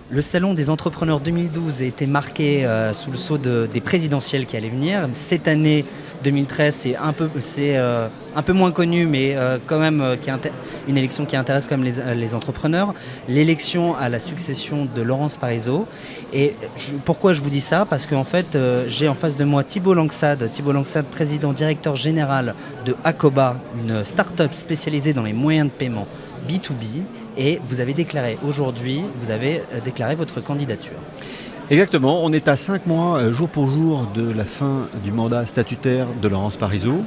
Le salon des entrepreneurs 2012 a été marqué sous le sceau des présidentielles qui allaient venir. Cette année 2013, c'est un peu moins connu, mais quand même une élection qui intéresse quand même les entrepreneurs. L'élection à la succession de Laurence Parisot. Et pourquoi je vous dis ça? Parce qu'en fait, j'ai en face de moi Thibault Langsade, président directeur général de Akoba, une start-up spécialisée dans les moyens de paiement B2B. Et vous avez déclaré aujourd'hui, votre candidature. Exactement, on est à 5 mois, jour pour jour, de la fin du mandat statutaire de Laurence Parisot.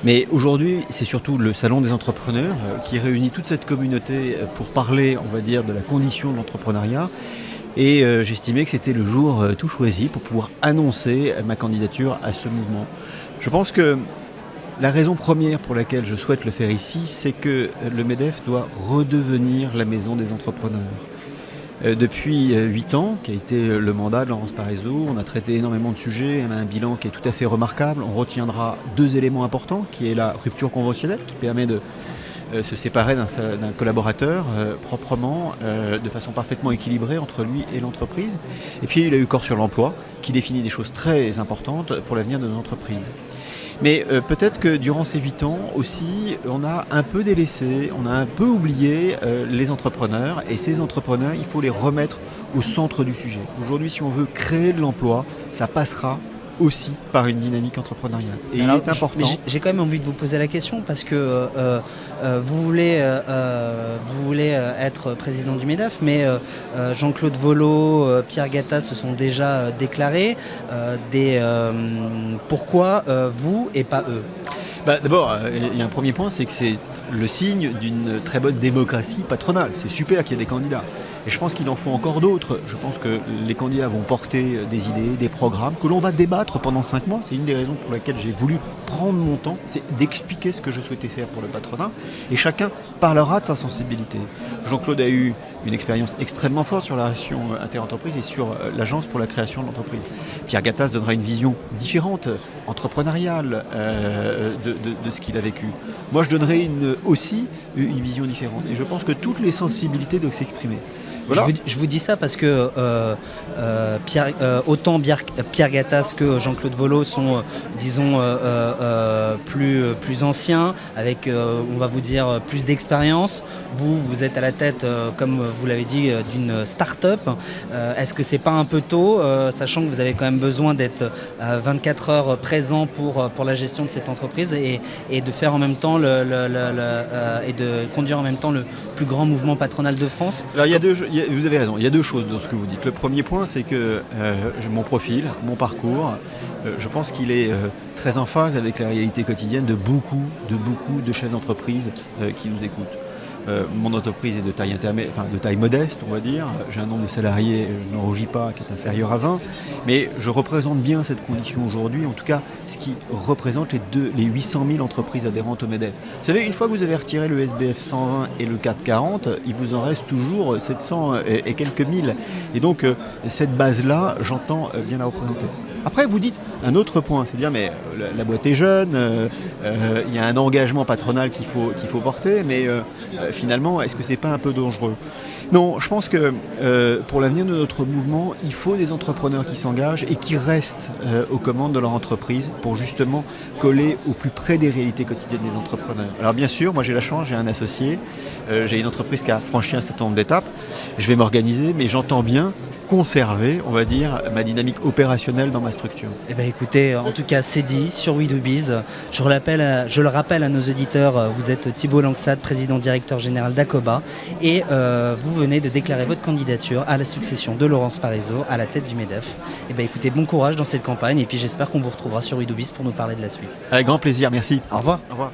Mais aujourd'hui, c'est surtout le Salon des entrepreneurs qui réunit toute cette communauté pour parler, on va dire, de la condition de l'entrepreneuriat. Et j'estimais que c'était le jour tout choisi pour pouvoir annoncer ma candidature à ce mouvement. Je pense que la raison première pour laquelle je souhaite le faire ici, c'est que le MEDEF doit redevenir la maison des entrepreneurs. Depuis 8 ans, qui a été le mandat de Laurence Parisot, on a traité énormément de sujets, on a un bilan qui est tout à fait remarquable. On retiendra 2 éléments importants, qui est la rupture conventionnelle, qui permet de se séparer d'un collaborateur proprement, de façon parfaitement équilibrée entre lui et l'entreprise. Et puis il a eu Corps sur l'emploi, qui définit des choses très importantes pour l'avenir de nos entreprises. Mais peut-être que durant ces 8 ans aussi, on a un peu délaissé, on a un peu oublié les entrepreneurs. Et ces entrepreneurs, il faut les remettre au centre du sujet. Aujourd'hui, si on veut créer de l'emploi, ça passera aussi par une dynamique entrepreneuriale. Et alors, il est important. J'ai quand même envie de vous poser la question parce que vous voulez être président du MEDEF, mais Jean-Claude Vollot, Pierre Gattaz se sont déjà déclarés. Pourquoi vous et pas eux? D'abord, il y a un premier point, c'est que c'est le signe d'une très bonne démocratie patronale. C'est super qu'il y ait des candidats. Et je pense qu'il en faut encore d'autres. Je pense que les candidats vont porter des idées, des programmes que l'on va débattre pendant 5 mois. C'est une des raisons pour lesquelles j'ai voulu prendre mon temps, c'est d'expliquer ce que je souhaitais faire pour le patronat. Et chacun parlera de sa sensibilité. Jean-Claude a eu une expérience extrêmement forte sur la relation inter-entreprise et sur l'agence pour la création de l'entreprise. Pierre Gattaz donnera une vision différente, entrepreneuriale, de ce qu'il a vécu. Moi, je donnerai aussi une vision différente. Et je pense que toutes les sensibilités doivent s'exprimer. Voilà. Je vous dis ça parce que autant Pierre Gattaz que Jean-Claude Vollot sont, disons, plus anciens, avec, on va vous dire, plus d'expérience. Vous êtes à la tête, comme vous l'avez dit, d'une start-up. Est-ce que c'est pas un peu tôt, sachant que vous avez quand même besoin d'être 24 heures présent pour la gestion de cette entreprise et de faire en même temps et de conduire en même temps le plus grand mouvement patronal de France? Alors, vous avez raison, il y a 2 choses dans ce que vous dites. Le premier point, c'est que mon profil, mon parcours, je pense qu'il est très en phase avec la réalité quotidienne de beaucoup de chefs d'entreprise qui nous écoutent. Mon entreprise est de taille modeste, on va dire. J'ai un nombre de salariés, je n'en rougis pas, qui est inférieur à 20. Mais je représente bien cette condition aujourd'hui, en tout cas ce qui représente les 800 000 entreprises adhérentes au MEDEF. Vous savez, une fois que vous avez retiré le SBF 120 et le CAC 40, il vous en reste toujours 700 et quelques mille. Et donc, cette base-là, j'entends bien la représenter. Après, vous dites un autre point, c'est-à-dire, mais la boîte est jeune, il y a un engagement patronal qu'il faut porter, mais finalement, est-ce que c'est pas un peu dangereux? Non, je pense que pour l'avenir de notre mouvement, il faut des entrepreneurs qui s'engagent et qui restent aux commandes de leur entreprise pour justement coller au plus près des réalités quotidiennes des entrepreneurs. Alors bien sûr, moi j'ai la chance, j'ai un associé, j'ai une entreprise qui a franchi un certain nombre d'étapes, je vais m'organiser, mais j'entends bien conserver, on va dire, ma dynamique opérationnelle dans ma structure. Eh bien écoutez, en tout cas c'est dit sur WeDoBiz. Je le rappelle à nos auditeurs, vous êtes Thibault Langsade, président directeur général d'Akoba, et vous venez de déclarer votre candidature à la succession de Laurence Parisot à la tête du MEDEF. Eh bien écoutez, bon courage dans cette campagne, et puis j'espère qu'on vous retrouvera sur WeDoBiz pour nous parler de la suite. Avec grand plaisir, merci. Au revoir. Au revoir.